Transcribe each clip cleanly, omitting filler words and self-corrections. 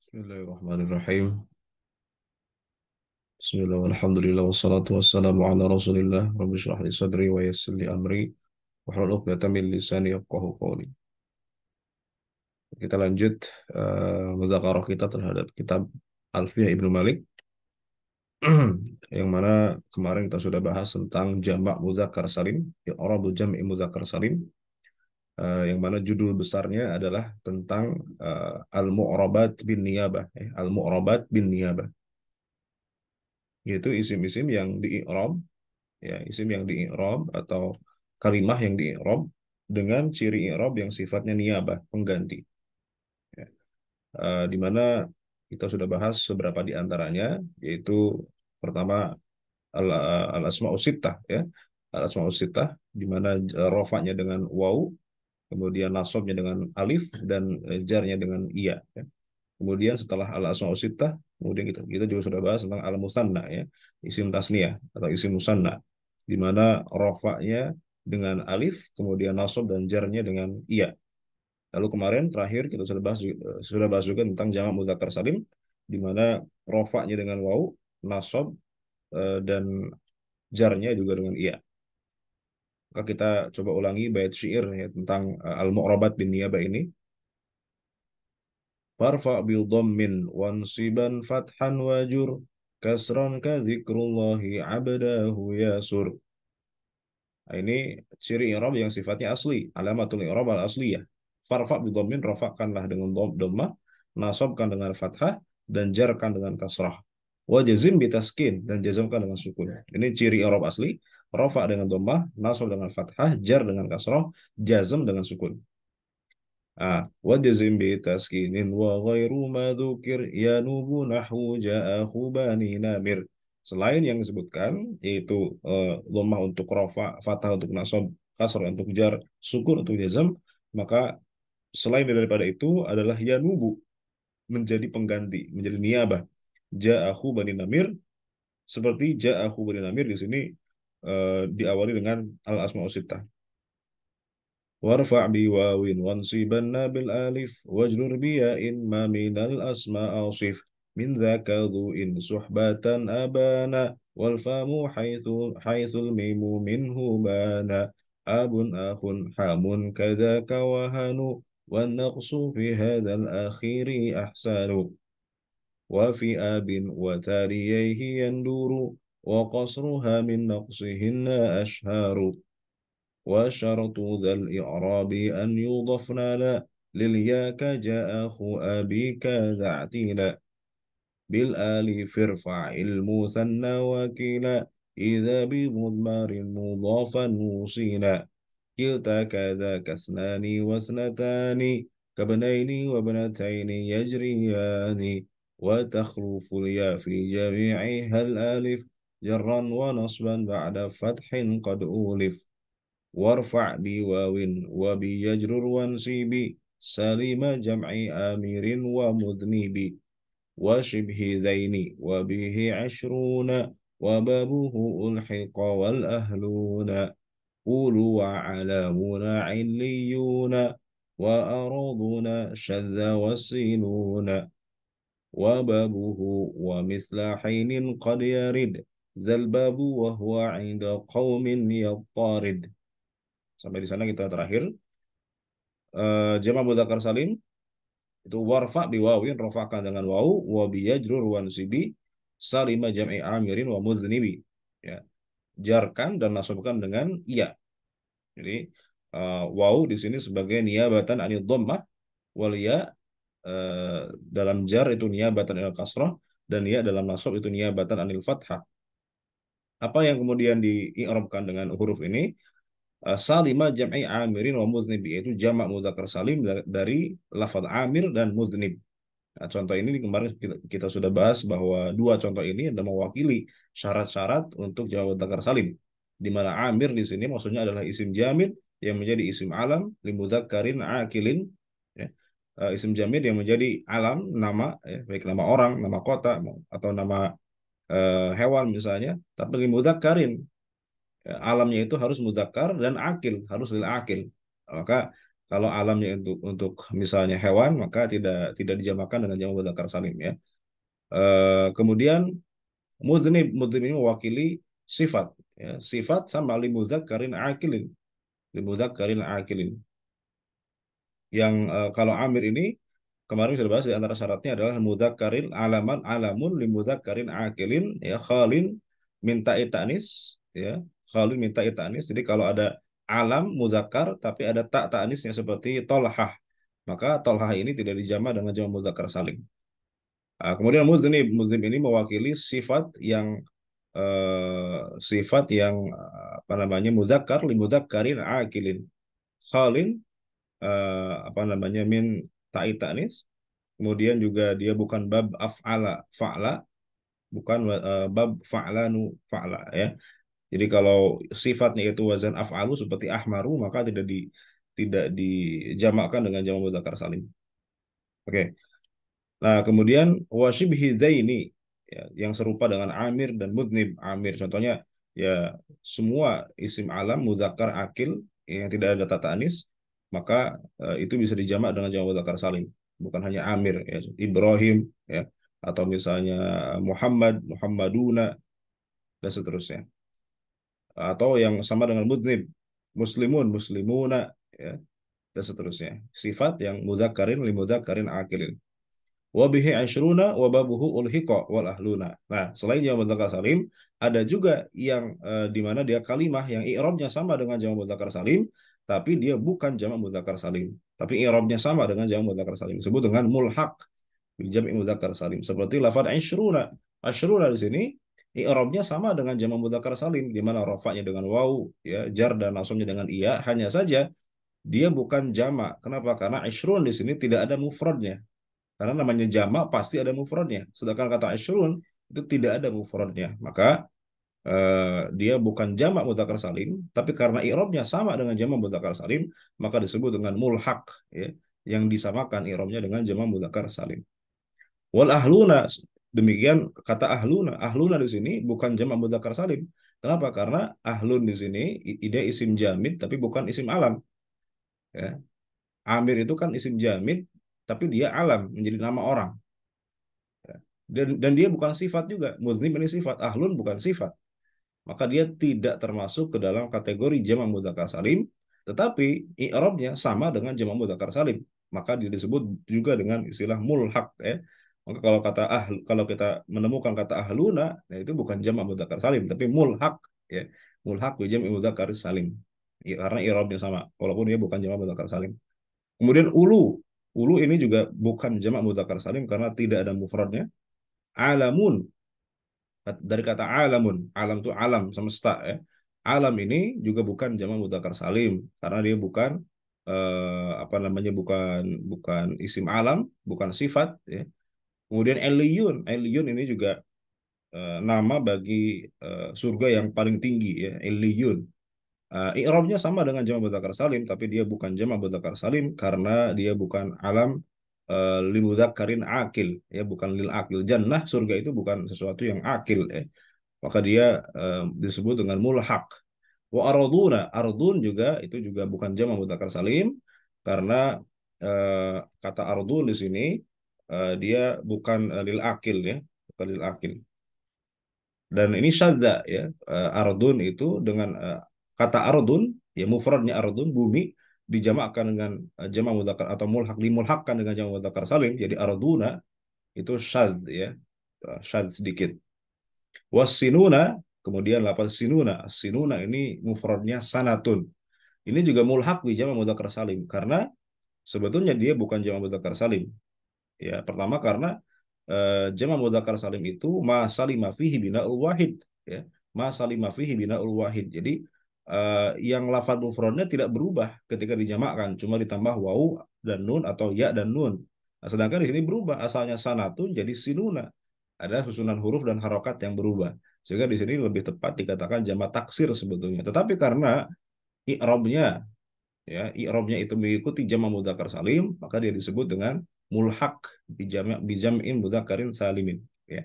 Bismillahirrahmanirrahim. Bismillah, walhamdulillah, wassalatu wassalamu ala rasulillah. Rabbi syrah li sadri wa yassir li amri. Wahlul 'uqdatam min lisani yafqahu qawli. Kita lanjut mudzakarah kita terhadap kitab Alfiyah Ibnu Malik. Yang mana kemarin kita sudah bahas tentang jamak mudzakkar salim, i'rabul jam'i mudzakkar salim. Yang mana judul besarnya adalah tentang al-mu'rabat bin niyabah, al-mu'rabat bin niyabah, yaitu isim-isim yang di-i'rab, ya isim yang di-i'rab atau kalimah yang di-i'rab dengan ciri i'rab yang sifatnya niyabah, pengganti, ya. Di mana kita sudah bahas beberapa di antaranya, yaitu pertama al-asma'us sittah, ya, al-asma'us sittah, di mana rofanya dengan waw, kemudian nasabnya dengan alif, dan jarnya dengan iya, ya. Kemudian setelah al-asma'us sittah, kemudian kita juga sudah bahas tentang al-musanna, ya, isim tasniyah atau isim musanna, di mana rofaknya dengan alif, kemudian nasab dan jarnya dengan iya. Lalu kemarin terakhir kita sudah bahas juga tentang jamak mudzakkar salim, di mana rofaknya dengan waw, nasab dan jarnya juga dengan iya. Maka kita coba ulangi bait syair, ya, tentang al-mu'rabat bin niyabah ini. Farfa bil dhammin wansiban fathan wajur kasran ka dzikrullahi abdahu yasur. Nah, ini ciri i'rab yang sifatnya asli, alamatul i'rab al asliyah. Farfa bil dhammin, rafa'kanlah dengan dhammah, nasabkan dengan fathah, dan jarkan dengan kasrah. Wa jazim bi taskin, dan jazamkan dengan sukun. Ini ciri i'rab asli, rafa dengan dhammah, nasab dengan fathah, jar dengan kasrah, jazm dengan sukun. Wajazim bi taskinin wa ghairu madzukir yanubu nahwu ja'ahu bani namir. Selain yang disebutkan, yaitu dhammah untuk rafa, fathah untuk nasab, kasr untuk jar, sukun untuk jazm, maka selain daripada itu adalah yanubu, menjadi pengganti, menjadi niyabah. Ja'ahu bani namir, seperti ja'ahu bani namir di sini diawali dengan al asmaus sittah. وارفع بواو وانصبن بالالف واجرر بياء ما من الاسماء صف من ذاك ذو ان صحبة ابانا والفام حيث الميم منه بانا اب اخ حام كذاك وهن والنقص في هذا الاخير احسن وفي اب وتاليه يندور وقصرها من نقصهن اشهار وشرط ذا الإعراب أن يضفن لا للياك جاء أخو أبيك ذا اعتلا بالآلف ارفع المثنى وكلا إذا بمضمر مضافا وصيلا كلتا كذاك اثنان واثنتان كابنين وابنتين يجريان وتخلف الياء في جميعها الآلف جرا ونصبا بعد فتح قد أولف وارفع بواو وبيجرر وانسب سليم جمع آمير ومذنب وشبه ذين وبه عشرون وبابه ألحق والأهلون قولوا وعلامون عليون وأراضون شذ والسينون وبابه ومثل حين قد يرد ذا الباب وهو عند قوم يضطرد. Sampai di sana kita terakhir. Jamak mudzakkar salim itu warfa biwawin, rofakan dengan waw, wa biyajrur wansibi salima jam'i amirin wa mudhnibi, ya, jarkan dan nasabkan dengan iya. Jadi waw di sini sebagai niyabatan anil dhammah, wal ya dalam jar itu niyabatan anil kasrah, dan ya dalam nasab itu niyabatan anil fathah. Apa yang kemudian dii'rabkan dengan huruf ini? Salima jam'i amirin wa mudhnib, yaitu jamak mudzakkar salim dari lafaz amir dan mudhnib. Nah, contoh ini kemarin kita sudah bahas bahwa dua contoh ini adalah mewakili syarat-syarat untuk jamak mudzakkar salim. Di mana amir di sini maksudnya adalah isim jamid yang menjadi isim alam li mudzakkarin akilin, ya. Isim jamid yang menjadi alam nama, ya, baik nama orang, nama kota, atau nama hewan misalnya, tapi li mudzakkarin, alamnya itu harus mudzakkar dan akil, harus lil akil. Maka Kalau alamnya untuk misalnya hewan, maka tidak dijamakan dengan jamak mudzakkar salim ya. Kemudian mudznib ini mewakili sifat ya. Sifat sama limudzakkarin akilin. Limudzakkarin akilin. Yang kalau amir ini kemarin sudah bahas di antara syaratnya adalah mudzakkarin alamun limudzakkarin akilin ya khalin minta itanis ya khalin minta itanis. Jadi kalau ada alam muzakkar tapi ada tak ta'anisnya seperti tolhah, maka tolhah ini tidak dijama dengan jama mudzakkar salim. Kemudian muznib ini mewakili sifat yang apa namanya muzakkar limudzakkarin akilin khalin apa namanya min ta'i ta'nis. Kemudian juga dia bukan bab af'ala fa'la, bukan bab fa'lanu fa'la ya. Jadi kalau sifatnya itu wazan af'alu seperti ahmaru, maka tidak dijamakkan dengan jamak mudzakkar salim. Oke. Nah, kemudian wasyibhi dzaini ya, yang serupa dengan amir dan mudnib. Amir contohnya ya semua isim alam mudzakkar akil yang tidak ada tata anis, maka itu bisa dijamak dengan jamak mudzakkar salim. Bukan hanya amir ya, Ibrahim ya atau misalnya Muhammad, Muhammaduna dan seterusnya. Atau yang sama dengan mudnib, muslimun, muslimuna ya dan seterusnya. Sifat yang mudzakkarin li mudzakkarin akilin. Wabihi asyruna wababuhu ulhiqa wal ahluna. Nah, selain jamak mudzakkar salim, ada juga yang di mana dia kalimah yang i'rabnya sama dengan jamak mudzakkar salim, tapi dia bukan jamak mudzakkar salim. Tapi i'rabnya sama dengan jamak mudzakkar salim. Disebut dengan mulhaq bil jam'i mudzakkar salim. Seperti lafaz asyruna. Asyruna di sini i'rabnya sama dengan jamak mudzakkar salim, di mana rafa'nya dengan waw, ya, jar dan nasabnya dengan iya, hanya saja dia bukan jamak. Kenapa? Karena asyrun di sini tidak ada mufradnya. Karena namanya jamak pasti ada mufradnya. Sedangkan kata asyrun itu tidak ada mufradnya. Maka dia bukan jamak mudzakkar salim, tapi karena i'rabnya sama dengan jamak mudzakkar salim, maka disebut dengan mulhaq ya, yang disamakan i'rabnya dengan jamak mudzakkar salim. Wal ahluna demikian kata ahluna. Ahluna di sini bukan jamak mudzakkar salim. Kenapa? Karena ahlun di sini ide isim jamid tapi bukan isim alam ya. Amir itu kan isim jamid tapi dia alam menjadi nama orang. Dan dia bukan sifat juga. Mudhim ini sifat, ahlun bukan sifat. Maka dia tidak termasuk ke dalam kategori jamak mudzakkar salim, tetapi i'rabnya sama dengan jamak mudzakkar salim. Maka dia disebut juga dengan istilah mulhaq ya. Maka kalau kita menemukan kata ahluna, nah itu bukan jamak mudzakkar salim, tapi mulhaq ya. Mulhaq bi jam'i mudzakkar salim. Ya, karena i'rabnya sama, walaupun dia bukan jamak mudzakkar salim. Kemudian ulu. Ulu ini juga bukan jamak mudzakkar salim karena tidak ada mufradnya. Alamun dari kata alamun, alam itu alam semesta ya. Alam ini juga bukan jamak mudzakkar salim karena dia bukan apa namanya bukan bukan isim alam, bukan sifat ya. Kemudian Eliyun, Eliyun ini juga nama bagi surga yang paling tinggi ya, Eliyun. I'rabnya sama dengan jamak mudzakkar salim, tapi dia bukan jamak mudzakkar salim karena dia bukan alam lil mudzakkarin akil, ya bukan lil akil. Jannah surga itu bukan sesuatu yang akil, ya. Maka dia disebut dengan mulhaq. Wa arduna, ardun juga itu juga bukan jamak mudzakkar salim karena kata ardun di sini dia bukan lil akil ya, bukan lil akil. Dan ini syadza ya. Ardun itu dengan kata ardun ya mufradnya ardun bumi dijamakkan dengan jamak mudzakkar atau dimulhakkan dengan jamak mudzakkar salim jadi arduna itu syadz ya. Syadz sedikit. Wasinuna kemudian lapan sinuna. Sinuna ini mufradnya sanatun. Ini juga mulhak di jamak mudzakkar salim karena sebetulnya dia bukan jamak mudzakkar salim. Ya, pertama karena jamak mudzakkar salim itu ma salima fihi bina'ul wahid ya. Ma salima fihi bina'ul wahid. Jadi yang lafadz mufradnya tidak berubah ketika dijamakkan, cuma ditambah wau dan nun atau ya dan nun. Nah, sedangkan di sini berubah asalnya sanatun jadi sinuna. Ada susunan huruf dan harokat yang berubah. Sehingga di sini lebih tepat dikatakan jamak taksir sebetulnya. Tetapi karena i'rabnya ya i'rabnya itu mengikuti jamak mudzakkar salim maka dia disebut dengan mulhaq bijam'in mudzakkarin salimin ya.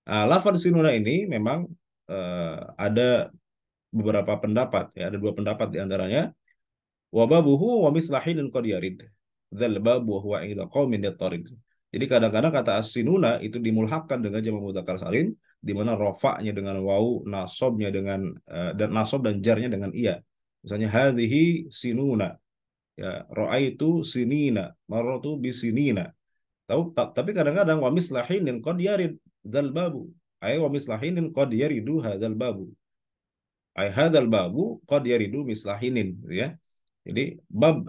Nah, lafaz sinuna ini memang ada beberapa pendapat ya ada dua pendapat di antaranya Wa babuhu wa mislahin qad yarid. Dzal babu wa huwa inda qaumin yattarid. Jadi kadang-kadang kata as-sinuna itu dimulhakkan dengan jamak mudzakkar salim di mana rofaknya dengan wawu, nasobnya dengan dan nasob dan jarnya dengan iya. Misalnya hadhihi sinuna, ya raaitu sinina, marartu bisinina. Tapi kadang-kadang wa mislahinin qad yarid dzal babu. Ay wa mislahinin qad yaridu hadzal babu. Ay hadzal babu qad yaridu mislahinin, gitu ya. Jadi bab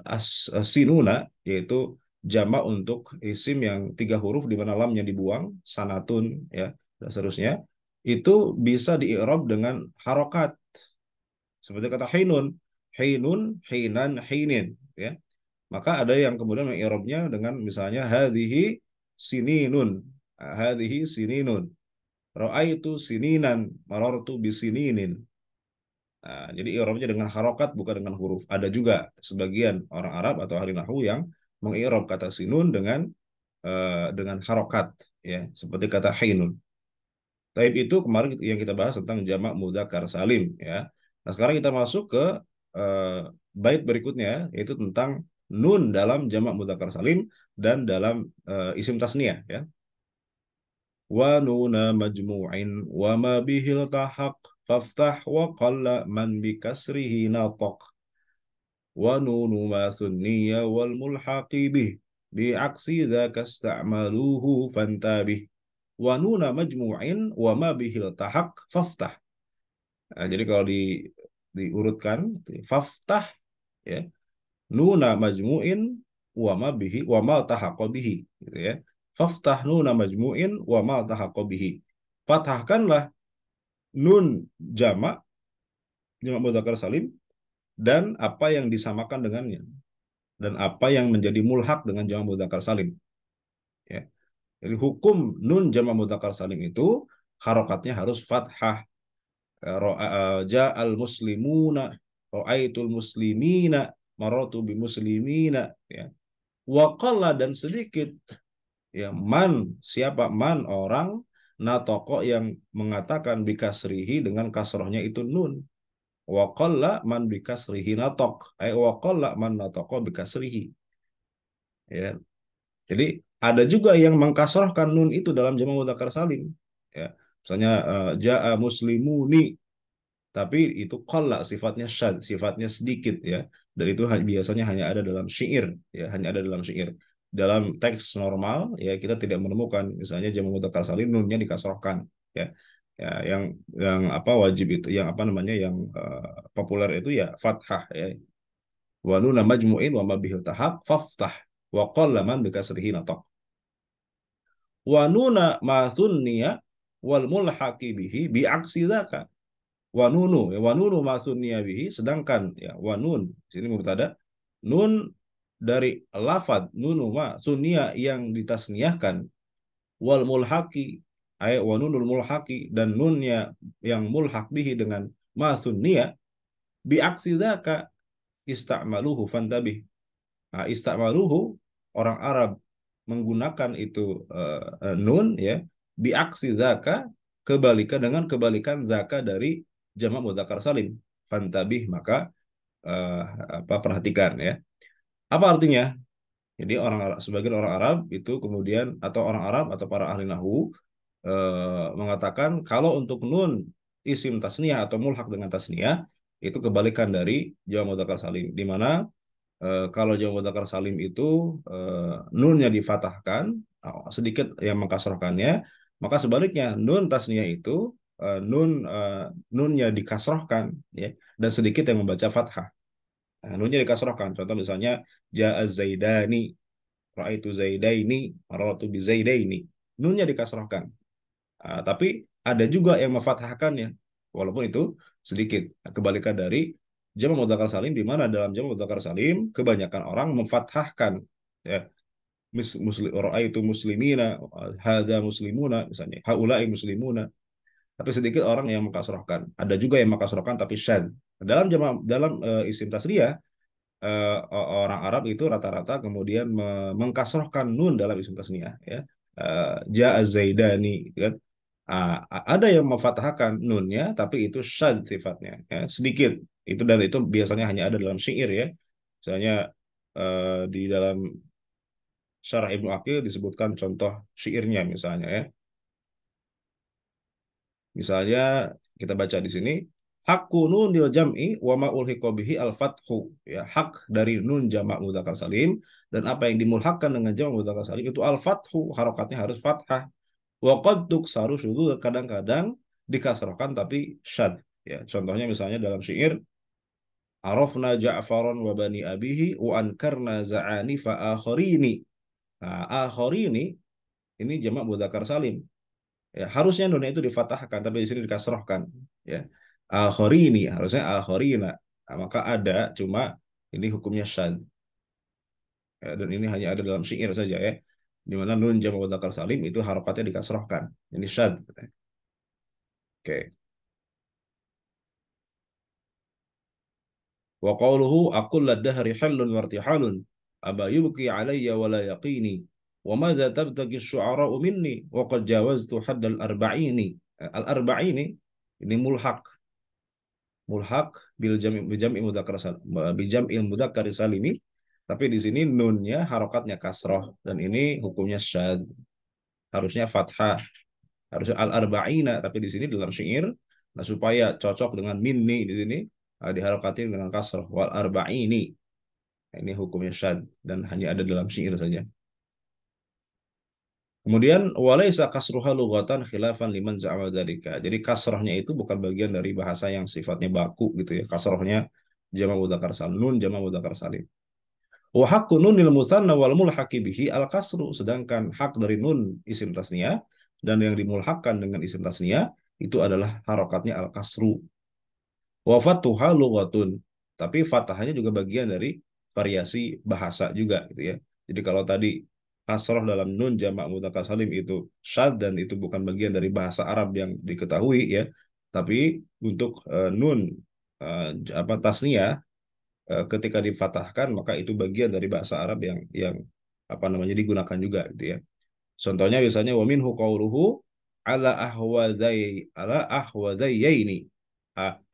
sinuna yaitu jamak untuk isim yang tiga huruf di mana lamnya dibuang, sanatun ya dan seterusnya. Itu bisa diirob dengan harokat seperti kata hinun, hinun, hinan, hinin ya. Maka ada yang kemudian mengirobnya dengan misalnya hadhihi sininun. Hadhihi sininun. Ra'aitu sininan, marartu bisininin. Nah, jadi i'rabnya dengan harokat bukan dengan huruf. Ada juga sebagian orang Arab atau ahli nahwu yang mengi'rab kata sinun dengan harokat ya, seperti kata hinun. Taib itu kemarin yang kita bahas tentang jamak mudzakkar salim ya. Nah, sekarang kita masuk ke eh, bait berikutnya yaitu tentang nun dalam jamak mudzakkar salim dan dalam isim tasniyah ya. Wa nuna majmu'in wa ma bihil tahaq faftah wa qalla man bikasrihi nataq wa nunu ma sunniya wal mulhaqi bih bi'aksi dzaka ista'maluhu fantabih wa nuna majmu'in wa ma bihil tahaq faftah. Nah, jadi kalau diurutkan faftah ya nuna majmu'in wa ma bihi wa ma tahaqqa bihi gitu ya. Faftah nuna majmu'in wa ma tahaqqa bihi. Fathahkanlah nun jamak jamak mudzakkar salim dan apa yang disamakan dengannya dan apa yang menjadi mulhak dengan jamak mudzakkar salim ya. Jadi hukum nun jamak mudzakkar salim itu harokatnya harus fathah. Ja'al muslimuna ra'aitul muslimina maratu bi muslimina ya. Waqalla dan sedikit ya man siapa man orang natoko yang mengatakan bikasrihi dengan kasrohnya itu nun. Waqalla man bikasrihi natok. Waqalla man natoko bikasrihi ya. Jadi ada juga yang mengkasrohkan nun itu dalam jamak mudzakkar salim ya. Misalnya ja'a muslimuni tapi itu qalla sifatnya syad, sifatnya sedikit ya. Dan itu biasanya hanya ada dalam syair ya, hanya ada dalam syair. Dalam teks normal ya kita tidak menemukan misalnya jamak mudzakkar salim nunnya dikasrohkan ya. Ya, yang apa wajib itu, yang apa namanya yang populer itu ya fathah ya. Wa nuna majmu'in wa ma bihil tahaq faftah wa qalla man bikasrihi nataq. Wa nuna ma thunniya wal mulhaqi bihi bi aksi dzaka. Wanunu ya wanunu masunniya bihi sedangkan ya wanun sini mubtada nun dari lafad nunu ma sunniya yang ditasniahkan wal mulhaqi ay wanunul mulhaqi dan nunnya yang mulhaq bihi dengan ma sunniya bi aksi dzaka istamaluhu fantabih. Nah, istamaluhu orang Arab menggunakan itu nun ya biaksi zaka kebalikan dengan kebalikan zaka dari jamak mudzakkar salim. Fantabih maka uh, apa perhatikan ya. Apa artinya? Jadi orang Arab, sebagian orang Arab itu kemudian atau orang Arab atau para ahli nahwu mengatakan kalau untuk nun isim tasniyah atau mulhak dengan tasniyah itu kebalikan dari jamak mudzakkar salim di mana kalau jamak mudzakkar salim itu nunnya difatahkan, sedikit yang mengkasrohkannya, maka sebaliknya nun tasniyah itu nunnya dikasrohkan ya dan sedikit yang membaca fathah. Nah, nunnya dikasrohkan. Contoh misalnya ja'a zaidani, ra'aitu zaidaini, marartu bi zaidaini. Nunnya dikasrohkan. Tapi ada juga yang memfathahkannya walaupun itu sedikit. Nah, kebalikan dari jamak mudzakkar salim di mana dalam jamak mudzakkar salim kebanyakan orang memfathahkan ya muslim itu muslimina hadza muslimuna misalnya haula'i muslimuna tapi sedikit orang yang mengkasrohkan ada juga yang mengkasrohkan tapi syad dalam isim tasriyah orang Arab itu rata-rata kemudian mengkasrohkan nun dalam isim tasniyah ya ja'a zaidani gitu kan. Ada yang memfathahkan nunnya tapi itu syad sifatnya ya, sedikit itu dan itu biasanya hanya ada dalam syair ya Misalnya di dalam Syarah Ibnu Aqil disebutkan contoh syairnya misalnya ya. Misalnya kita baca di sini hakku nunil jam'i wa ma ulhiqa bihi al-fathu, ya, hak dari nun jamak mudzakkar salim dan apa yang dimulhakkan dengan jamak mudzakkar salim itu al-fathu, harokatnya harus fathah. Wa qad tuksaru syudzul, kadang-kadang dikasrahkan tapi syad, ya. Contohnya misalnya dalam syair arafna Ja'faran wa bani abihi wa ankarna za'ani fa akharini. Nah, akharini ini jamak mudzakkar salim. Ya, harusnya nunnya itu difathahkan, tapi di sini dikasrohkan. Ya, akhorini harusnya akhorina. Nah, maka ada, cuma ini hukumnya syad. Ya, dan ini hanya ada dalam syair saja ya. Di mana nun jamak mudzakkar salim itu harokatnya dikasrohkan. Ini syad. Oke. Wa qawluhu aqul lad-dahri hallun wartihalun aba yubki alayya wa la yaqini wa madza tabtagi asy-syu'ara'u minni wa qad jawaztu haddal arba'ini. Al-arba'ini ini mulhak bil jam'i mudzakkar salimi, tapi di sini nunnya harokatnya kasroh dan ini hukumnya syad, harusnya fathah, harusnya al arba'ina, tapi di sini dalam syair, nah supaya cocok dengan minni di sini diharokatin dengan kasroh wal arba'ini. Nah, ini hukumnya syad dan hanya ada dalam syair saja. Kemudian walaisa kasruha lughatan khilafan liman za'ama dzalika. Jadi kasrahnya itu bukan bagian dari bahasa yang sifatnya baku gitu ya. Kasrahnya jamak mudzakkar salim, nun jamak mudzakkar salim. Wa haqqu nunil musanna wal mulhaqi bihi al kasru. Sedangkan hak dari nun isim tasniyah dan yang dimulhakkan dengan isim tasniyah itu adalah harokatnya al kasru. Wa fatuha lughatun. Tapi fatahnya juga bagian dari variasi bahasa juga gitu ya. Jadi kalau tadi kasroh dalam nun jamak mudzakkar salim itu syad dan itu bukan bagian dari bahasa Arab yang diketahui ya. Tapi untuk nun apa tasniyah, ketika difatahkan maka itu bagian dari bahasa Arab yang apa namanya digunakan juga gitu ya. Contohnya biasanya wa minhu qauluhu ala ahwadzayaini.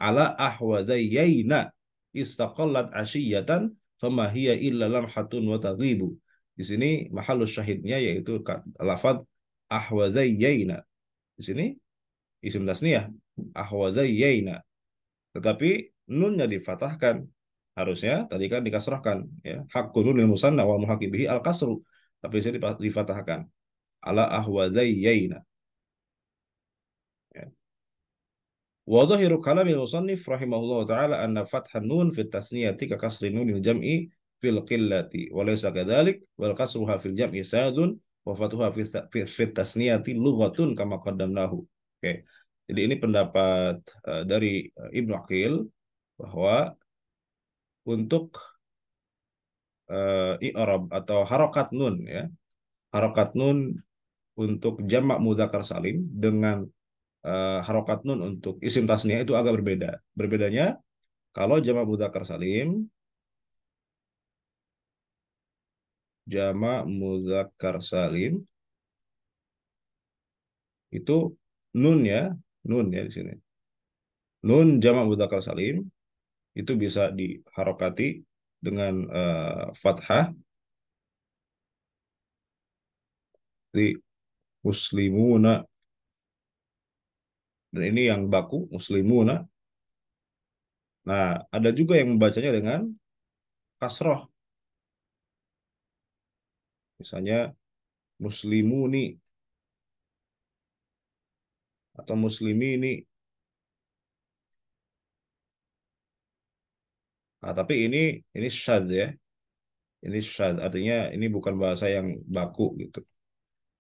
Ala ahwadzayaina istaqallat asyiyatan fama hiya illa lamhatun wa taghibu. Di sini mahallus syahidnya yaitu lafaz ahwadzayaina. Di sini isim tasniyah ahwadzayaina, tetapi nunnya difatahkan, harusnya tadi kan dikasrahkan ya, hakku nunil musanna wa muhaqi bihi al kasru, tapi saya difatahkan ala ahwadzayaina ya. Wa dhahiru kalamil musannif rahimahullah taala anna fathan nun fi tasniyati ka kasri nunil jam'i fil qillati wa laysa kadzalik wal kasruha fil jam'i sadun wa fathuha fi tasniyati lughatun kama qaddamnahu. Oke. Jadi ini pendapat dari Ibnu Aqil bahwa untuk i'rab atau harokat nun ya, harokat nun untuk jamak mudzakkar salim dengan harokat nun untuk isim tasniyah itu agak berbeda. Berbedanya kalau jamak mudzakkar salim, jamak mudzakkar salim itu nun ya, nun ya di sini. Nun jamak mudzakkar salim itu bisa diharokati dengan fathah di muslimuna, dan ini yang baku muslimuna. Nah, ada juga yang membacanya dengan kasroh, misalnya muslimuni atau muslimini. Nah, tapi ini syad ya. Ini syad, artinya ini bukan bahasa yang baku gitu.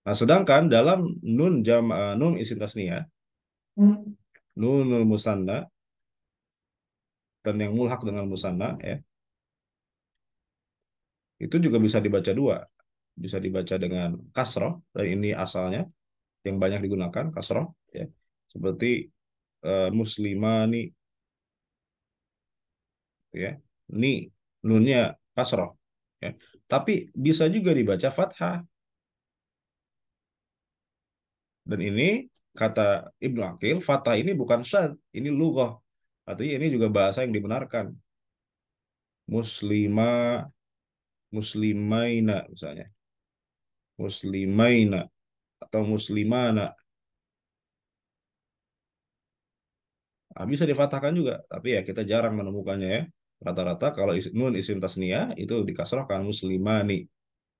Nah, sedangkan dalam nun isim tasniyah, nunul musanna dan yang mulhak dengan musanna ya, itu juga bisa dibaca dua. Bisa dibaca dengan kasroh, dan ini asalnya yang banyak digunakan kasroh ya. Seperti muslimani ya. Ni nunnya kasroh ya. Tapi bisa juga dibaca fathah. Dan ini kata Ibnu Aqil, fathah ini bukan syad, ini lughah. Artinya ini juga bahasa yang dibenarkan. muslima, muslimaina misalnya, muslimaina atau muslimana. Nah, bisa difathahkan juga, tapi ya kita jarang menemukannya ya. Rata-rata kalau nun isim tasniyah itu dikasrahkan muslimani.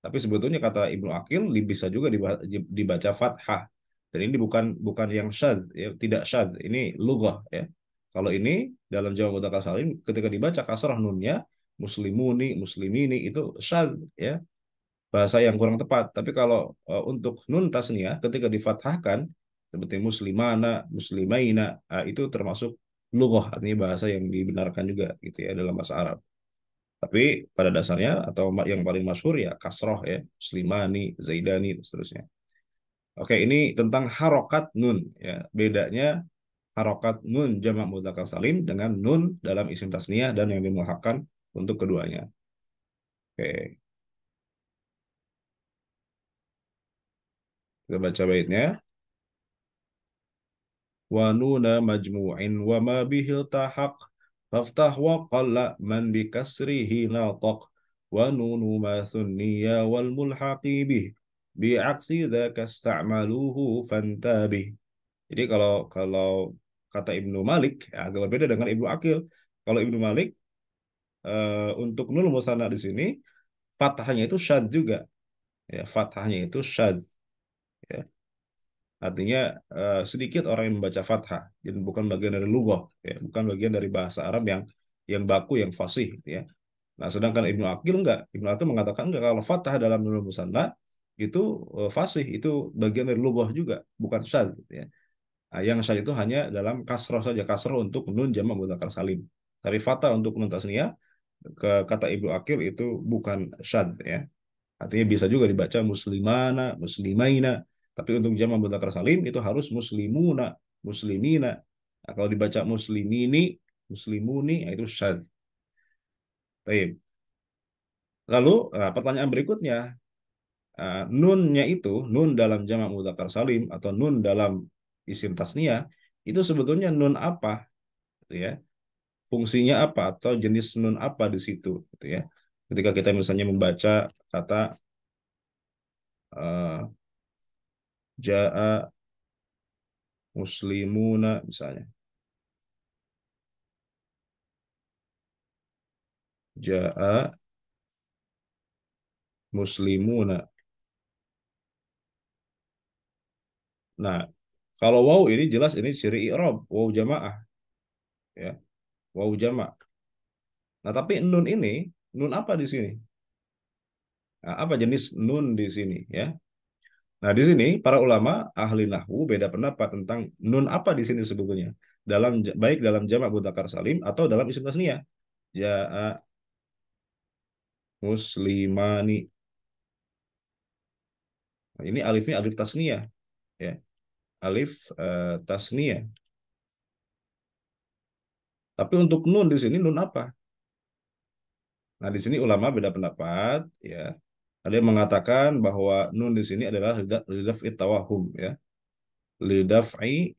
Tapi sebetulnya kata Ibnu Aqil bisa juga dibaca fathah. Dan ini bukan bukan yang syad, ya, tidak syad. Ini lughah ya. Kalau ini dalam jamak mudzakkar salim ketika dibaca kasrah nunnya muslimuni, muslimini itu syad ya, bahasa yang kurang tepat. Tapi kalau untuk nun tasniyah ketika difathahkan seperti muslimana, muslimaina, itu termasuk lughah, artinya bahasa yang dibenarkan juga gitu ya dalam bahasa Arab. Tapi pada dasarnya atau yang paling masyhur ya kasroh ya, muslimani, zaidani dan seterusnya. Oke, ini tentang harokat nun ya. Bedanya harokat nun jamak mudzakkar salim dengan nun dalam isim tasniyah dan yang dimulhakkan untuk keduanya. Oke, kita baca baitnya. Wa nuna majmu'in wa ma bihil tahaq faftah wa qalla man bi kasrihi nataq wa nunu ma thunniya wal mulhaqi bih bi aksi dzaka ista'maluhu fantabih. Jadi kalau kalau kata Ibnu Malik ya, agak berbeda dengan Ibnu Akil. Kalau Ibnu Malik untuk nun musanna di sini fathahnya itu syad juga ya, fathahnya itu syad ya. Artinya sedikit orang yang membaca fathah dan bukan bagian dari lughah ya, bukan bagian dari bahasa Arab yang baku yang fasih gitu ya. Nah, sedangkan Ibnu Aqil enggak. Ibnu Aqil mengatakan enggak, kalau fathah dalam nunul musanna itu fasih, itu bagian dari lughah juga, bukan syadz gitu ya. Nah, yang syadz itu hanya dalam kasroh saja, kasroh untuk nun jamak mudzakkar salim. Tapi fathah untuk nun tasniyah kata Ibnu Aqil itu bukan syadz ya. Artinya bisa juga dibaca muslimana, muslimaina. Tapi untuk jamak mudzakkar salim itu harus muslimuna, muslimina. Nah, kalau dibaca muslimini, muslimuni, itu syad. Baik. Lalu pertanyaan berikutnya, nunnya itu, nun dalam jamak mudzakkar salim atau nun dalam isim tasniyah, itu sebetulnya nun apa? Gitu ya. Fungsinya apa atau jenis nun apa di situ? Gitu ya. Ketika kita misalnya membaca kata uh, jaa muslimuna misalnya. Jaa muslimuna. Nah, kalau waw ini jelas ini ciri i'rab, waw jamaah ya, waw jamak. Nah, tapi nun ini nun apa di sini? Nah, apa jenis nun di sini ya? Nah, di sini para ulama ahli nahwu beda pendapat tentang nun apa di sini sebetulnya. Baik dalam jamak mudzakkar salim atau dalam isim tasniyah. Jaa muslimani. Nah, ini alifnya alif tasniyah ya. Alif tasniyah. Tapi untuk nun di sini nun apa? Nah, di sini ulama beda pendapat ya. Ada yang mengatakan bahwa nun di sini adalah lidaf'i tawahum ya. Lidaf'i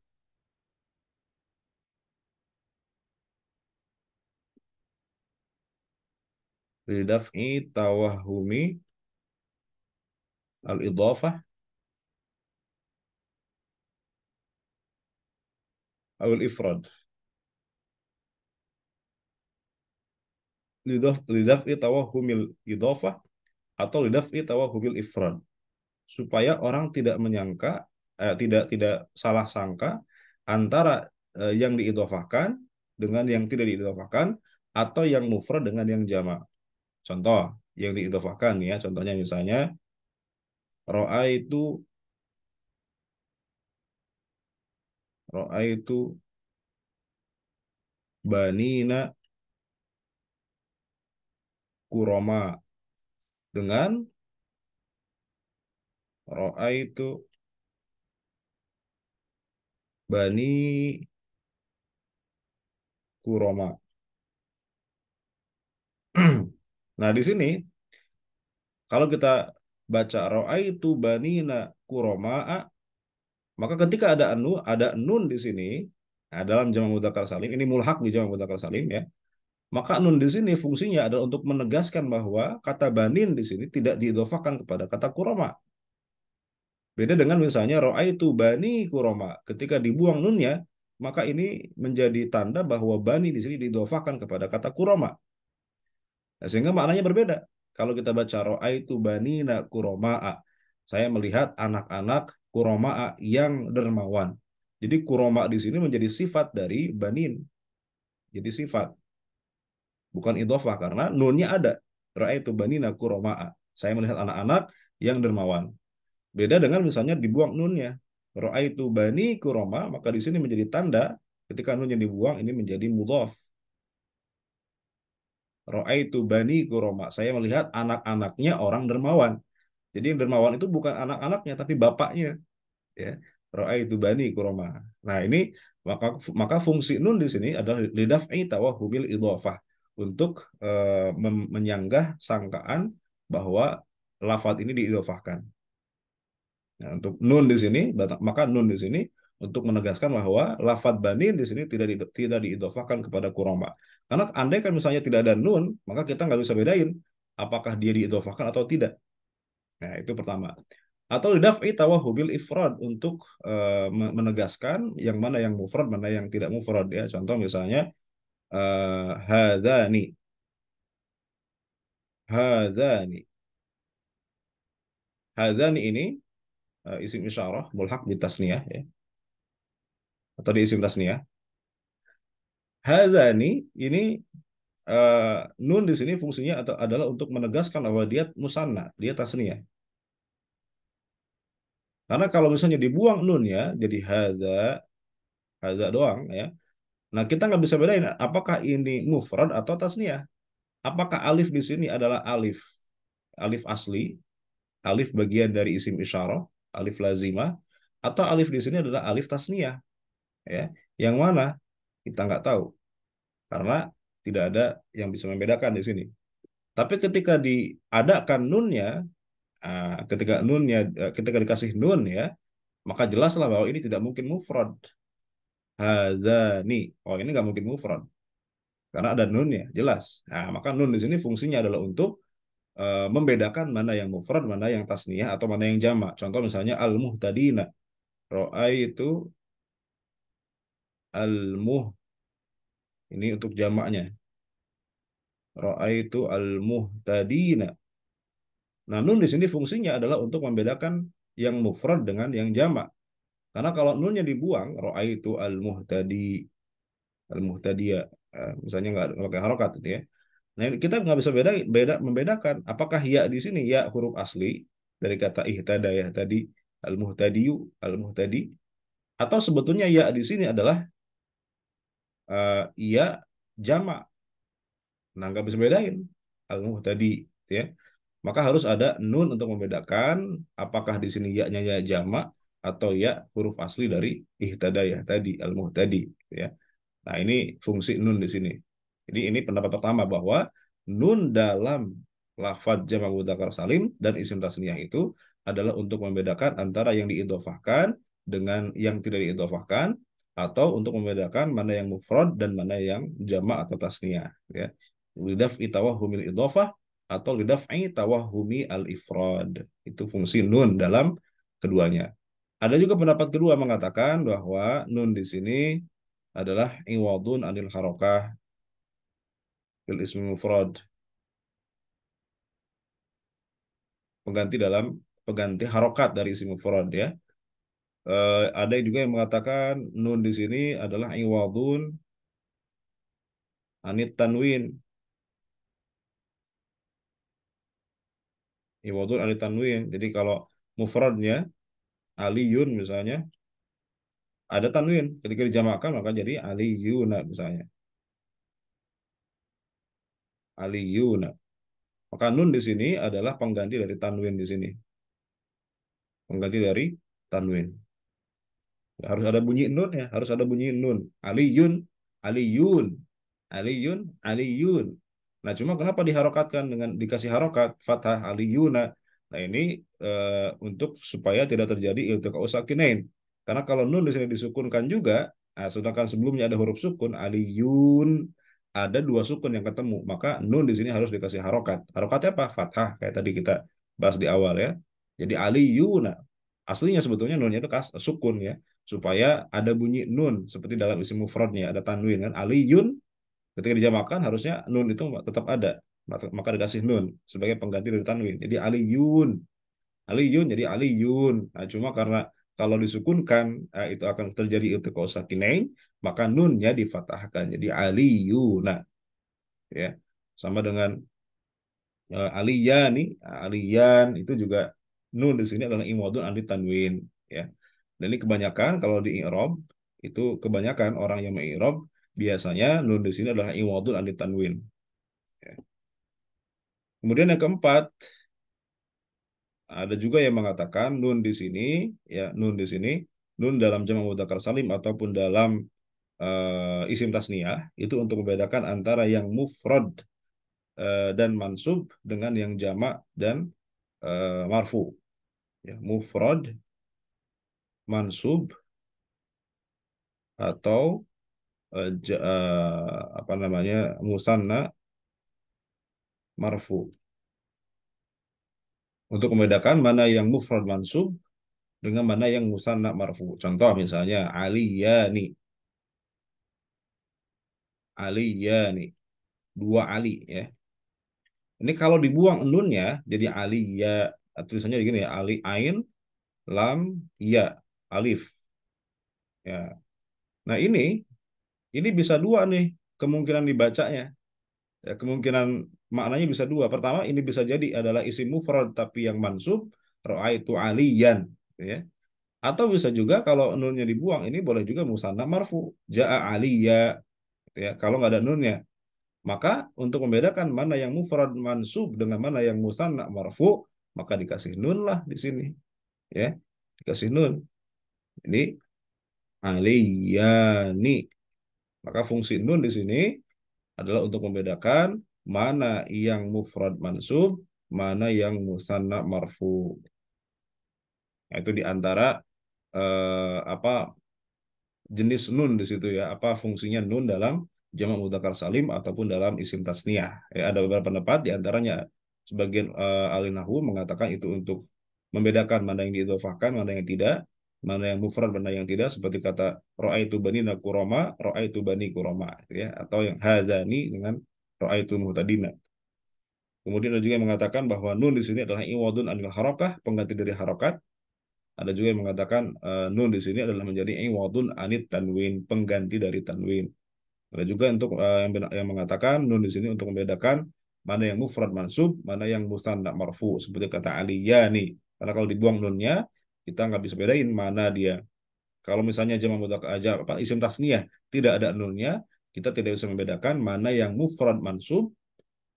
lidaf'i tawahumi al-idhafah atau al-ifrad. Lidaf'i tawahumil idhafah atau lidaf'i tawahumil ifrad. Supaya orang tidak menyangka, tidak tidak salah sangka antara yang diidhafahkan dengan yang tidak diidhafahkan atau yang mufrad dengan yang jamak. Contoh yang diidhafahkan ya, contohnya misalnya ro'a itu banina kuroma dengan ro'a itu bani kuroma. Nah, di sini kalau kita baca ro'a itu banina kuroma, maka ketika ada nun di sini, nah, dalam jamak mudzakkar salim, ini mulhak di jamak mudzakkar salim ya. Maka nun di sini fungsinya adalah untuk menegaskan bahwa kata banin di sini tidak diidhofakan kepada kata kuroma. Beda dengan misalnya ro'aitu bani kuroma. Ketika dibuang nunnya, maka ini menjadi tanda bahwa bani di sini diidhofakan kepada kata kuroma. Nah, sehingga maknanya berbeda. Kalau kita baca ro'aitu banina kuroma'a. Saya melihat anak-anak kuroma'a yang dermawan. Jadi kuroma di sini menjadi sifat dari banin. Jadi sifat, bukan idhofah karena nunnya ada. Ra'aitu banina kuroma'a. Saya melihat anak-anak yang dermawan. Beda dengan misalnya dibuang nunnya. Ra'aitu bani kuroma, maka di sini menjadi tanda ketika nunnya dibuang ini menjadi mudhaf. Ra'aitu bani kuroma. Saya melihat anak-anaknya orang dermawan. Jadi yang dermawan itu bukan anak-anaknya tapi bapaknya, ya. Ra'aitu bani kuroma. Nah, ini maka maka fungsi nun di sini adalah lidaf'i tawahhumil idhafah untuk menyanggah sangkaan bahwa lafadz ini diidhafahkan. Nah, untuk nun di sini, maka nun di sini untuk menegaskan bahwa lafadz banin di sini tidak diidhafahkan kepada kuroma. Karena andai kan misalnya tidak ada nun, maka kita nggak bisa bedain apakah dia diidhafahkan atau tidak. Nah, itu pertama. Atau lidaf'i tawahubil ifrad untuk menegaskan yang mana yang mufrad, mana yang tidak mufrad, ya. Contoh misalnya hadzani, hadzani. Hadzani ini isim isyarah mulhaq di tasniyah, ya, atau di isim tasniyah. Hadzani ini nun di sini fungsinya atau adalah untuk menegaskan bahwa dia musanna, dia tasniyah. Karena kalau misalnya dibuang nun ya, jadi hadza doang, ya. Nah, kita nggak bisa bedain apakah ini mufrad atau tasniyah. Apakah alif di sini adalah alif alif asli, alif bagian dari isim isyarah, alif lazimah, atau alif di sini adalah alif tasniyah, ya. Yang mana? Kita nggak tahu karena tidak ada yang bisa membedakan di sini. Tapi ketika diadakan nunnya, ketika dikasih nun, ya, maka jelaslah bahwa ini tidak mungkin mufrad. Hadzani. Oh, ini nggak mungkin mufrad karena ada nunnya, jelas. Nah, maka nun di sini fungsinya adalah untuk membedakan mana yang mufrad, mana yang tasniyah, atau mana yang jamak. Contoh misalnya al-muhtadina. Ro'ai itu al-muh. Ini untuk jamaknya. Ro'ai itu al-muhtadina. Nah, nun di sini fungsinya adalah untuk membedakan yang mufrad dengan yang jamak. Karena kalau nunnya dibuang, ro'ai itu al-muhtadi, al-muhtadiya. Misalnya nggak pakai harokat gitu, ya. Nah, kita nggak bisa membedakan apakah ya di sini ya huruf asli dari kata ihtadayah tadi, al-muhtadiyu, al-muhtadi, atau sebetulnya ya di sini adalah ya jamak. Nah, nggak bisa bedain al-muhtadi, ya. Maka harus ada nun untuk membedakan apakah di sini ya-nya ya jamak atau ya huruf asli dari ihtadayah tadi, al-muhtadi, ya. Nah, ini fungsi nun di sini. Jadi ini pendapat pertama bahwa nun dalam lafadz jamak mudzakkar salim dan isim tasniyah itu adalah untuk membedakan antara yang diidhofahkan dengan yang tidak diidhofahkan, atau untuk membedakan mana yang mufrad dan mana yang jamak atau tasniyah, ya. Lidaf'i tawahhumil idhofah atau lidaf'i tawahhumi al-ifrad. Itu fungsi nun dalam keduanya. Ada juga pendapat kedua mengatakan bahwa nun di sini adalah iwadun anil harokah fil ismi mufrad, pengganti harokat dari isim mufrad, ya. Ada juga yang mengatakan nun di sini adalah iwadun anit tanwin, iwadun anit tanwin. Jadi kalau mufradnya aliyun misalnya ada tanwin, ketika dijamakkan maka jadi aliyuna misalnya, aliyuna. Maka nun di sini adalah pengganti dari tanwin di sini, pengganti dari tanwin. Harus ada bunyi nun, ya, harus ada bunyi nun. Aliyun, aliyun, aliyun, aliyun. Nah, cuma kenapa diharokatkan dengan dikasih harokat fathah aliyuna? Nah, ini untuk supaya tidak terjadi iltiqa'us sakinain. Karena kalau nun di sini disukunkan juga, nah, sedangkan sebelumnya ada huruf sukun aliyun, ada dua sukun yang ketemu, maka nun di sini harus dikasih harokat. Harokatnya apa? Fathah, kayak tadi kita bahas di awal ya. Jadi aliyuna. Aslinya sebetulnya nunnya itu sukun ya, supaya ada bunyi nun seperti dalam isim mufradnya ada tanwin kan. Aliyun ketika dijamakan harusnya nun itu tetap ada. Maka dikasih nun sebagai pengganti dari tanwin. Jadi aliyun. Aliyun jadi aliyun. Nah, cuma karena kalau disukunkan itu akan terjadi iltiqo sakinain, maka nunnya difathahkan jadi aliyuna ya. Sama dengan aliyani, aliyan itu juga nun di sini adalah iwadun anit tanwin ya. Dan ini kebanyakan kalau di i'rab itu kebanyakan orang yang mengi'rab biasanya nun di sini adalah iwadun anit tanwin ya. Kemudian yang keempat, ada juga yang mengatakan nun di sini ya, nun di sini, nun dalam jamak mudzakkar salim ataupun dalam isim tasniyah itu untuk membedakan antara yang mufrad dan mansub dengan yang jamak dan marfu ya, mufrad, mansub atau apa namanya musanna, marfu, untuk membedakan mana yang mufrad mansub dengan mana yang musanna marfu. Contoh misalnya aliyani, aliyani, dua Ali ya. Ini kalau dibuang nunnya jadi aliya, tulisannya gini ya, ali ain lam ya alif ya. Nah ini bisa dua nih kemungkinan dibacanya. Ya, kemungkinan maknanya bisa dua. Pertama, ini bisa jadi adalah isim mufrad tapi yang mansub, ra'aitu aliyan, ya. Atau bisa juga kalau nunnya dibuang, ini boleh juga musanna marfu, ja'a aliya, ya. Kalau nggak ada nunnya, maka untuk membedakan mana yang mufrad mansub dengan mana yang musanna marfu, maka dikasih nun lah di sini, ya. Dikasih nun. Ini aliyani. Maka fungsi nun di sini adalah untuk membedakan mana yang mufrad mansub, mana yang musanna marfu. Nah, itu di antara apa jenis nun di situ ya, apa fungsinya nun dalam jamak mudzakkar salim ataupun dalam isim tasniyah. Ya, ada beberapa pendapat di antaranya sebagian ahli nahwu mengatakan itu untuk membedakan mana yang diidhofahkan, mana yang tidak, mana yang mufrad, mana yang tidak, seperti kata ra'aitu bani kurama, ra'aitu bani kurama ya, atau yang hadzani dengan ra'aitu muhtadina. Kemudian ada juga yang mengatakan bahwa nun di sini adalah iwadun anil harakah, pengganti dari harokat. Ada juga yang mengatakan nun di sini adalah menjadi iwadun anit tanwin, pengganti dari tanwin. Ada juga untuk yang mengatakan nun di sini untuk membedakan mana yang mufrad mansub, mana yang musanna marfu, seperti kata aliyani. Karena kalau dibuang nunnya, kita nggak bisa bedain mana dia. Kalau misalnya jamak mudzakkar aja apa isim tasniyah tidak ada nunnya, kita tidak bisa membedakan mana yang mufrad mansub,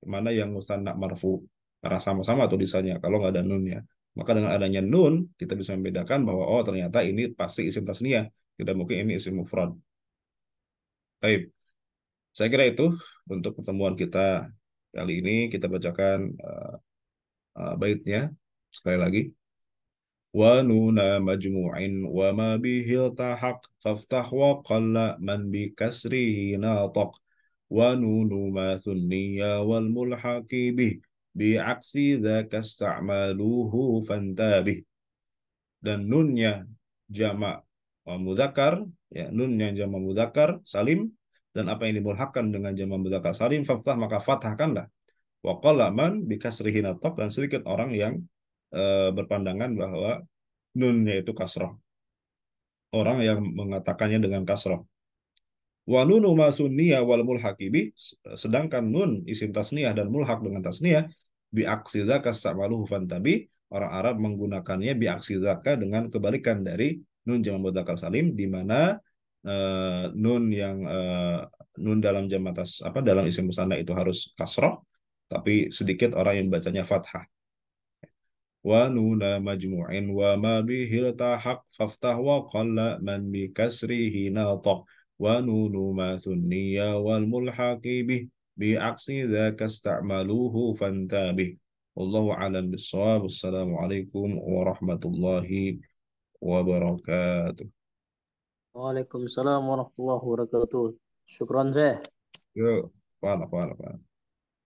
mana yang musanna marfu, karena sama-sama tulisannya kalau nggak ada nunnya. Maka dengan adanya nun kita bisa membedakan bahwa oh ternyata ini pasti isim tasniyah, tidak mungkin ini isim mufrad. Baik, saya kira itu untuk pertemuan kita kali ini. Kita bacakan baitnya sekali lagi. Wa nuna majmu'in wa ma bihi iltahaq faftah wa qalla man bi kasrihi nataq wa nunu ma thunniya wal mulhaqi bih bi aksi dzaka ista'maluhu fantabih. Dan nunnya jamak mudzakkar ya, nunnya jamak mudzakkar salim dan apa yang dimulhakkan dengan jamak mudzakkar salim fathah maka fathahkanlah. Wa qalla man bi kasrihi nataq, dan sedikit orang yang berpandangan bahwa nunnya itu kasroh. Orang yang mengatakannya dengan kasroh. Wa nunu masunniya wal mulhaqibi, sedangkan nun isim tasniyah dan mulhak dengan tasniyah bi aksi zaka samaluhu fantabi, orang Arab menggunakannya bi aksi zaka dengan kebalikan dari nun jamak mudzakkar salim, di mana nun yang nun dalam jamak apa dalam isim musanna itu harus kasroh, tapi sedikit orang yang bacanya fathah. Wa nuna majmu'in wa ma bihi iltahaq faftah wa qalla man bi kasrihi nataq wa nunu ma thunniya wal mulhaqi bih bi aksi dzaka ista'maluhu fantabih. Wallahu a'lam bissawab. Wassalamualaikum warahmatullahi wabarakatuh. Waalaikumsalam warahmatullahi wabarakatuh. Syukran, Zeh. Yo. Fa'ala, fa'ala, fa'ala.